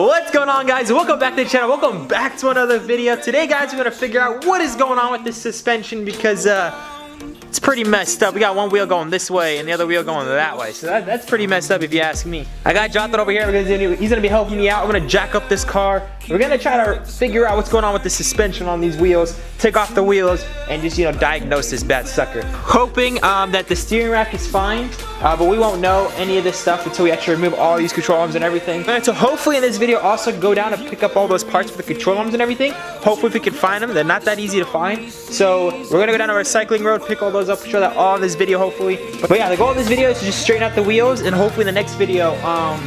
What's going on, guys? Welcome back to the channel. Welcome back to another video. Today, guys, we're gonna figure out what is going on with this suspension because it's pretty messed up. We got one wheel going this way and the other wheel going that way. So that's pretty messed up if you ask me. I got Jonathan over here. He's gonna be helping me out. We're gonna jack up this car. We're gonna try to figure out what's going on with the suspension on these wheels, take off the wheels, and just, diagnose this bad sucker. Hoping that the steering rack is fine, but we won't know any of this stuff until we actually remove all these control arms and everything. And so hopefully in this video also go down and pick up all those parts for the control arms and everything. Hopefully if we can find them. They're not that easy to find. So we're gonna go down a recycling road, pick all those up, show that all in this video hopefully. But yeah, the goal of this video is to just straighten out the wheels, and hopefully in the next video,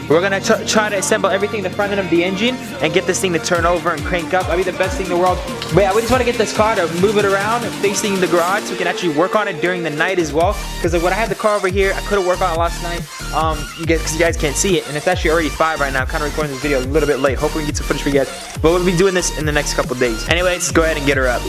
we're gonna try to assemble everything in the front end of the engine and get this thing to turn over and crank up. That'd be the best thing in the world. But yeah, we just want to get this car to move it around and facing the garage so we can actually work on it during the night as well. Because when I had the car over here, I couldn't work on it last night because you guys can't see it, and it's actually already 5 right now. I'm kind of recording this video a little bit late. Hopefully we can get some footage for you guys. But we'll be doing this in the next couple days. Anyways, let's go ahead and get her up.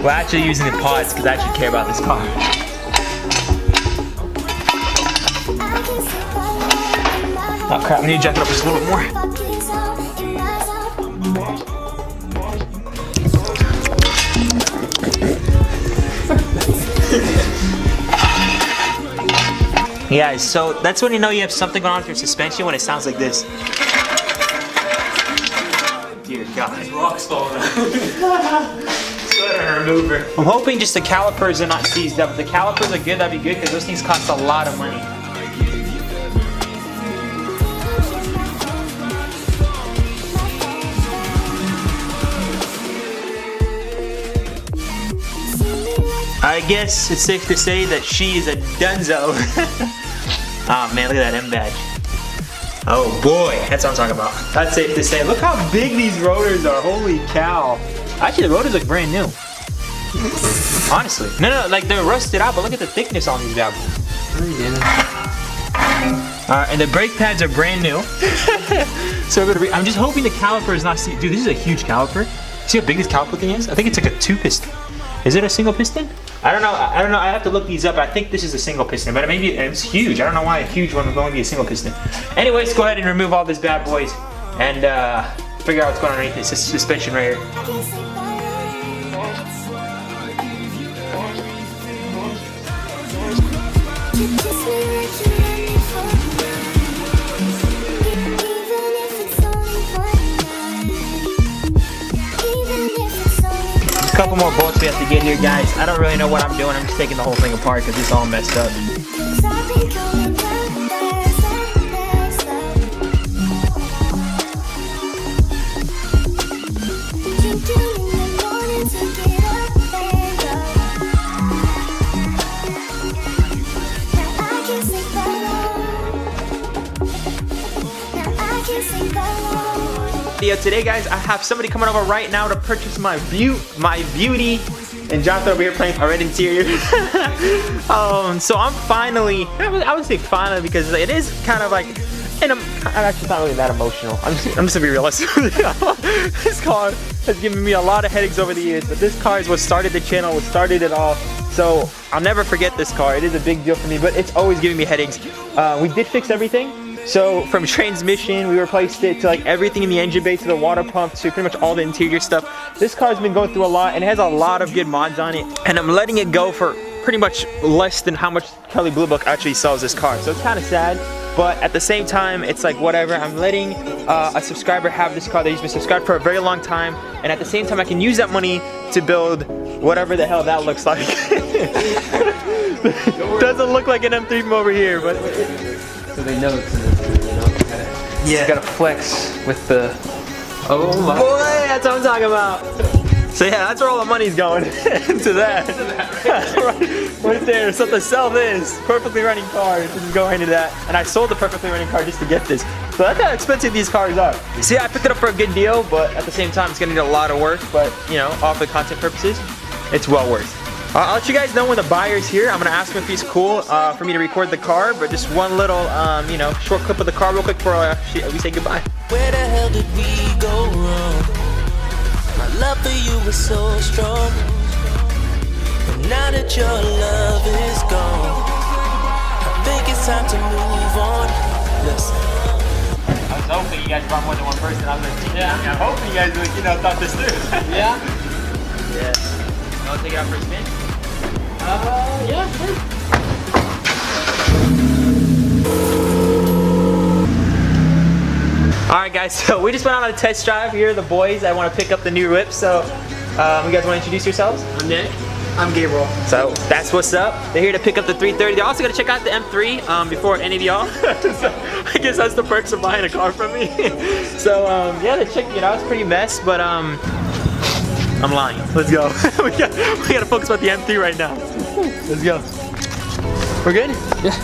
We're actually using the pods because I actually care about this car. Oh crap, I need to jack it up just a little bit more. Yeah, so that's when you know you have something going on with your suspension, when it sounds like this. Dear God. Rocks falling out. Remover. I'm hoping just the calipers are not seized up. If the calipers are good, that'd be good because those things cost a lot of money. I guess it's safe to say that she is a dunzo. Oh man, look at that M badge. Oh boy, that's what I'm talking about. That's safe to say. Look how big these rotors are. Holy cow. Actually, the rotors look brand new. Honestly. No, like they're rusted out, but look at the thickness on these bad boys. And the brake pads are brand new. So I'm just hoping the caliper is not. Dude, this is a huge caliper. See how big this caliper thing is? I think it's like a 2-piston. Is it a single piston? I don't know. I have to look these up. I think this is a single piston, but maybe it's huge. I don't know why a huge one would only be a single piston. Anyways, go ahead and remove all these bad boys and figure out what's going on underneath this suspension right here. A couple more bolts we have to get here, guys. I don't really know what I'm doing. I'm just taking the whole thing apart because it's all messed up. Today, guys, I have somebody coming over right now to purchase my beauty, and Jonathan over here playing a red interior. So I'm finally, I would say finally, because it is kind of like, and I'm actually not really that emotional. I'm just gonna be realistic. This car has given me a lot of headaches over the years, but this car is what started the channel, what started it all. So I'll never forget this car. It is a big deal for me, but it's always giving me headaches. We did fix everything. So from transmission, we replaced it to like everything in the engine bay, to the water pump, to pretty much all the interior stuff. This car's been going through a lot and it has a lot of good mods on it. And I'm letting it go for pretty much less than how much Kelly Blue Book actually sells this car. So it's kind of sad, but at the same time, it's like whatever. I'm letting a subscriber have this car that he's been subscribed for a very long time. And at the same time, I can use that money to build whatever the hell that looks like. Doesn't look like an M3 from over here, but so they know it's yeah. You gotta flex with the. Oh my. Boy, that's what I'm talking about. So yeah, that's where all the money's going, into that. right there. So to sell this perfectly running car, just go into that. And I sold the perfectly running car just to get this. So that's how expensive these cars are. See, I picked it up for a good deal, but at the same time, it's gonna need a lot of work. But you know, all for content purposes, it's well worth. I'll let you guys know when the buyer's here. I'm gonna ask him if he's cool for me to record the car, but just one little, you know, short clip of the car real quick before we say goodbye. Where the hell did we go wrong? My love for you was so strong, but now that your love is gone, I think it's time to move on. Listen. I was hoping you guys brought more than one person. I'm hoping you guys, you know, thought this through. Yeah? Yes. I'll take it out for a spin. Yeah, sure. Alright guys, so we just went on a test drive. Here are the boys. I want to pick up the new whip. So, you guys want to introduce yourselves? I'm Nick. I'm Gabriel. So, that's what's up. They're here to pick up the 330. They're also going to check out the M3 before any of y'all. So, I guess that's the perks of buying a car from me. So, yeah, they're checking it out. It's pretty mess, but, I'm lying. Let's go. we gotta focus on the M3 right now. Let's go. We're good? Yeah.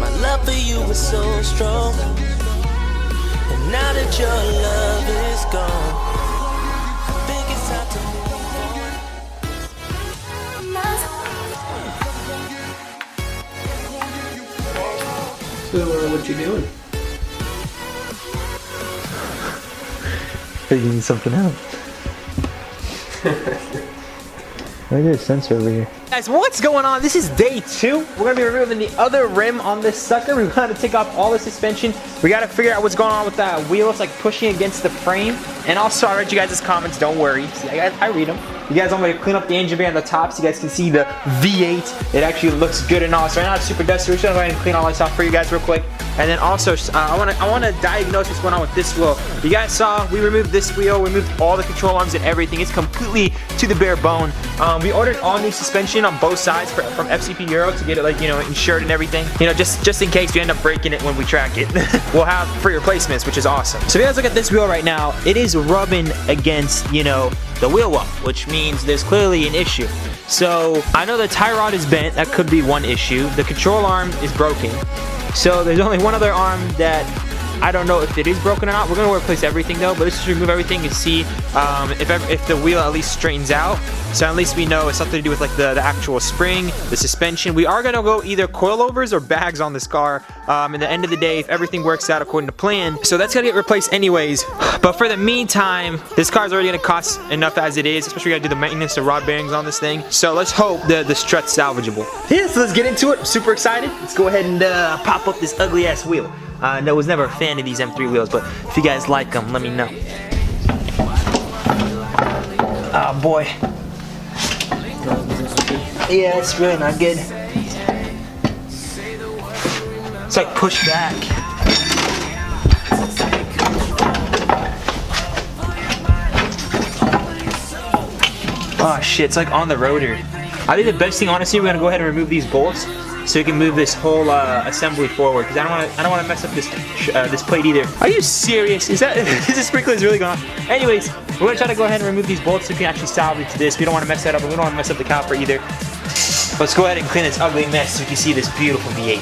My love for you was so strong, and now that your love is gone, I think it's time to move on. So, what you doing? Figuring something out. Look at the sensor over here. Guys, what's going on? This is day 2. We're gonna be removing the other rim on this sucker. We gotta take off all the suspension. We gotta figure out what's going on with that wheel. It's like pushing against the frame. And also, I read you guys' comments. Don't worry. See, I read them. You guys want me to clean up the engine bay on the top so you guys can see the V8. It actually looks good and all. So right now it's super dusty. We're just gonna go ahead and clean all this off for you guys real quick. And then also, I wanna diagnose what's going on with this wheel. You guys saw we removed this wheel, we removed all the control arms and everything. It's completely to the bare bone. We ordered all new suspension on both sides from FCP Euro to get it, like, you know, insured and everything. You know, just in case we end up breaking it when we track it. We'll have free replacements, which is awesome. So if you guys look at this wheel right now, it is rubbing against, you know, the wheel well, which means there's clearly an issue. So I know the tie rod is bent. That could be one issue. The control arm is broken. So there's only one other arm that I don't know if it is broken or not. We're gonna replace everything though, but let's just remove everything and see if the wheel at least straightens out. So at least we know it's something to do with like the actual spring, the suspension. We are gonna go either coilovers or bags on this car. In the end of the day, if everything works out according to plan. So that's gonna get replaced anyways. But for the meantime, this car's already gonna cost enough as it is, especially we gotta do the maintenance of rod bearings on this thing. So let's hope the strut's salvageable. Yeah, so let's get into it. I'm super excited. Let's go ahead and pop up this ugly ass wheel. I was never a fan of these M3 wheels, but if you guys like them, let me know. Oh boy. Yeah, it's really not good. It's like pushed back. Oh shit, it's like on the rotor. I think the best thing, honestly, we're gonna go ahead and remove these bolts so we can move this whole assembly forward, because I don't want to mess up this plate either. Are you serious? Is this sprinkler is really going on? Anyways, we're gonna try to go ahead and remove these bolts so we can actually salvage this. We don't want to mess that up, and we don't want to mess up the caliper either. Let's go ahead and clean this ugly mess so we can see this beautiful V8.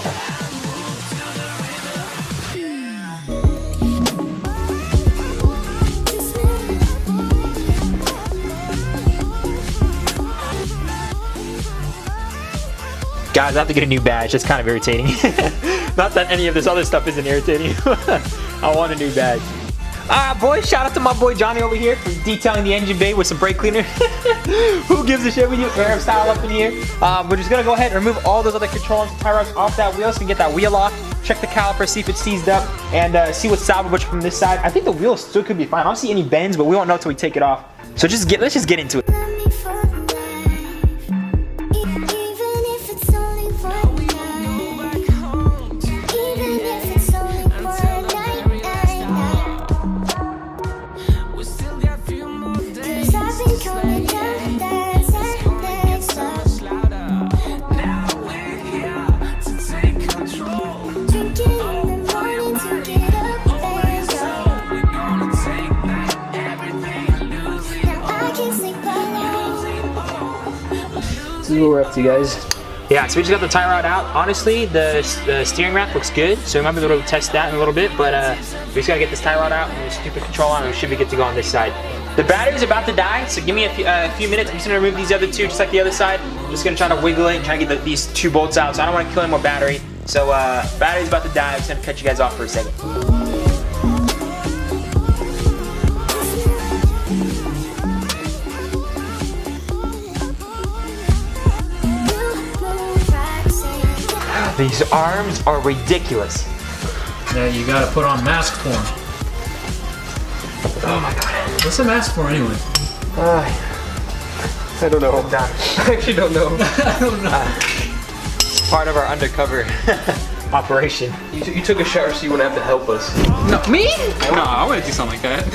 Guys, I have to get a new badge. That's kind of irritating. Not that any of this other stuff isn't irritating. I want a new badge. Alright, boys, shout out to my boy Johnny over here for detailing the engine bay with some brake cleaner. Who gives a shit? We do air style up in here. We're just gonna go ahead and remove all those other control and tie rods off that wheel so we can get that wheel off. Check the caliper, see if it's seized up, and see what's salvageable from this side. I think the wheel still could be fine. I don't see any bends, but we won't know until we take it off. So let's just get into it. This is what we're up to, guys. Yeah, so we just got the tie rod out. Honestly, the steering rack looks good, so we might be able to test that in a little bit, but we just gotta get this tie rod out and the stupid control on, and we should be good to go on this side. The battery's about to die, so give me a few minutes. I'm just gonna remove these other two, just like the other side. I'm just gonna try to wiggle it and try to get these two bolts out, so I don't wanna kill any more battery. So battery's about to die. I'm just gonna cut you guys off for a second. These arms are ridiculous. Yeah, you gotta put on mask form. Oh my god. What's a mask for anyway? I don't know. I'm done. I actually don't know. I don't know. Part of our undercover operation. You took a shower so you wouldn't have to help us. No, me? No, I wouldn't do something like that.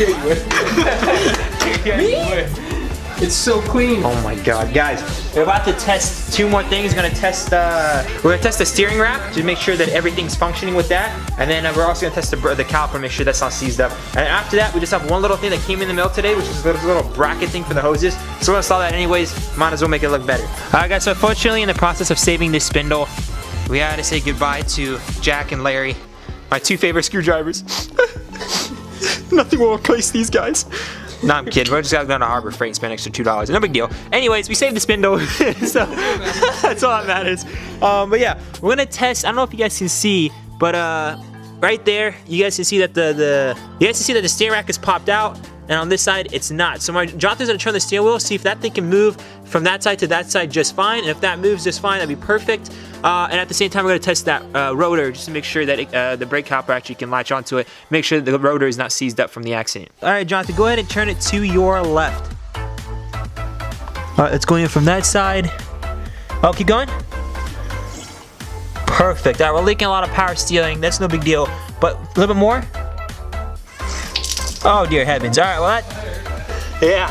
Yeah, you would. Me? It's so clean. Oh my god, guys. We're about to test two more things. We're gonna test the steering rack to make sure that everything's functioning with that. And then we're also gonna test the caliper, make sure that's not seized up. And after that, we just have one little thing that came in the mail today, which is this little bracket thing for the hoses. So we'll install that anyways. Might as well make it look better. Alright guys, so unfortunately in the process of saving this spindle, we had to say goodbye to Jack and Larry, my two favorite screwdrivers. Nothing will replace these guys. No, I'm kidding. We're just gotta go to Harbor Freight and spend extra $2. No big deal. Anyways, we saved the spindle, so that's all that matters. But yeah, we're gonna test. I don't know if you guys can see, but right there, you guys can see that the steering rack is popped out, and on this side, it's not. So Jonathan's gonna turn the steering wheel, see if that thing can move from that side to that side just fine, and if that moves just fine, that'd be perfect. And at the same time, we're gonna test that rotor just to make sure that the brake caliper actually can latch onto it. Make sure that the rotor is not seized up from the accident. All right, Jonathan, go ahead and turn it to your left. All right, let's go in from that side. Oh, keep going. Perfect. All right, we're leaking a lot of power steering. That's no big deal. But a little bit more. Oh dear heavens. All right, well that. Yeah.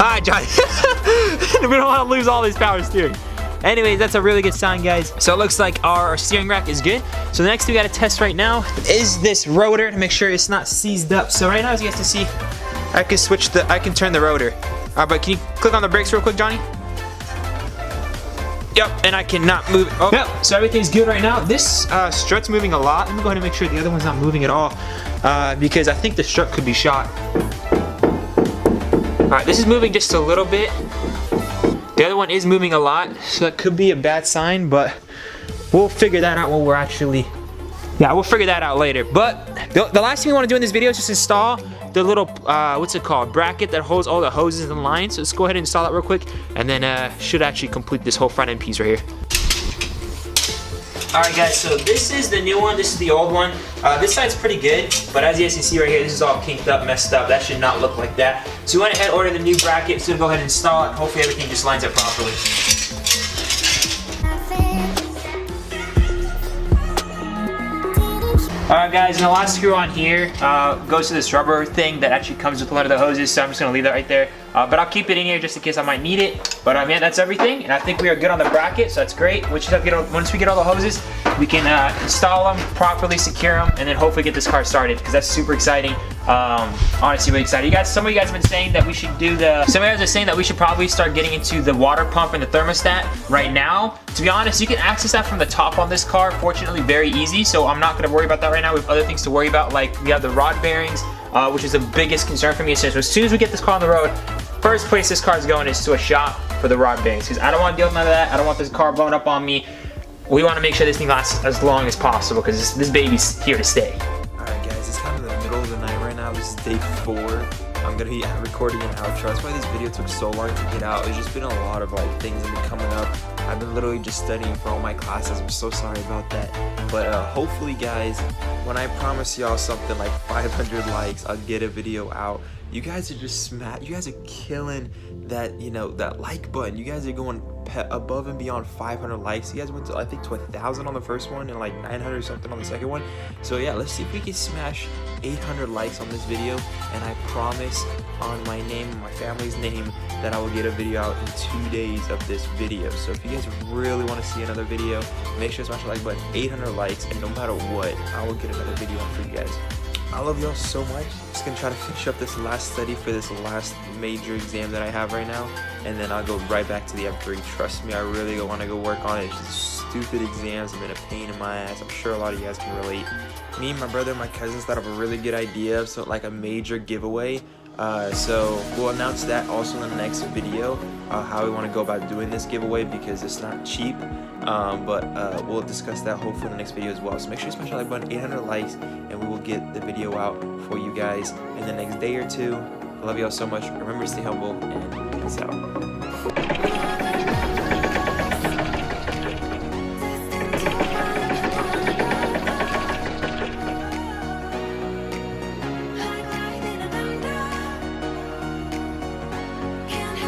Alright, Johnny. We don't want to lose all this power steering. Anyways, that's a really good sign, guys. So it looks like our steering rack is good. So the next thing we got to test right now is this rotor to make sure it's not seized up. So right now, as you guys can see, I can turn the rotor. But can you click on the brakes real quick, Johnny? Yep, and I cannot move it. Oh, yep, so everything's good right now. This strut's moving a lot. Let me go ahead and make sure the other one's not moving at all, because I think the strut could be shot. Alright, this is moving just a little bit. The other one is moving a lot, so that could be a bad sign, but we'll figure that out when we're actually... Yeah, we'll figure that out later. But the last thing we want to do in this video is just install the little, what's it called, bracket that holds all the hoses and lines. So let's go ahead and install that real quick, and then should actually complete this whole front end piece right here. Alright guys, so this is the new one, this is the old one. This side's pretty good, but as you guys can see right here, this is all kinked up, messed up. That should not look like that. So we went ahead and ordered the new bracket, so we'll go ahead and install it. Hopefully everything just lines up properly. Alright guys, and the last screw on here goes to this rubber thing that actually comes with one of the hoses, so I'm just going to leave that right there. But I'll keep it in here just in case I might need it. But yeah, that's everything, and I think we are good on the bracket, so that's great. Once we get all the hoses, we can install them, properly secure them, and then hopefully get this car started, because that's super exciting. Honestly, really excited. Some of you guys have been saying that we should do some of you guys are saying that we should probably start getting into the water pump and the thermostat right now. To be honest, you can access that from the top on this car, fortunately very easy, so I'm not going to worry about that right now. We have other things to worry about, like we have the rod bearings, which is the biggest concern for me. So as soon as we get this car on the road, first place this car is going is to a shop for the rod bearings, because I don't want to deal with none of that. I don't want this car blowing up on me. We want to make sure this thing lasts as long as possible, because this baby's here to stay. Alright guys, it's kind of the middle of the night right now. This is day 4. I'm gonna be recording an outro. That's why this video took so long to get out. There's just been a lot of things that have been coming up. I've been literally just studying for all my classes. I'm so sorry about that. But hopefully guys, when I promise y'all something like 500 likes, I'll get a video out. You guys are just you guys are killing that, that like button. You guys are going above and beyond 500 likes. You guys went to, I think, to 1,000 on the first one and like 900 or something on the second one. So yeah, let's see if we can smash 800 likes on this video, and I promise on my name and my family's name that I will get a video out in 2 days of this video. So if you guys really want to see another video, make sure to smash the like button. 800 likes, and no matter what, I will get another video on for you guys. I love y'all so much. Just gonna try to finish up this last study for this last major exam that I have right now, and then I'll go right back to the M3. Trust me, I really want to go work on it. It's just stupid exams have been a pain in my ass. I'm sure a lot of you guys can relate. Me, my brother, and my cousins thought of a really good idea of like a major giveaway. So we'll announce that also in the next video, how we want to go about doing this giveaway, because it's not cheap. But we'll discuss that hopefully in the next video as well. So make sure you smash the like button, 800 likes, and we will get the video out for you guys in the next day or two. I love y'all so much. Remember to stay humble, and peace out.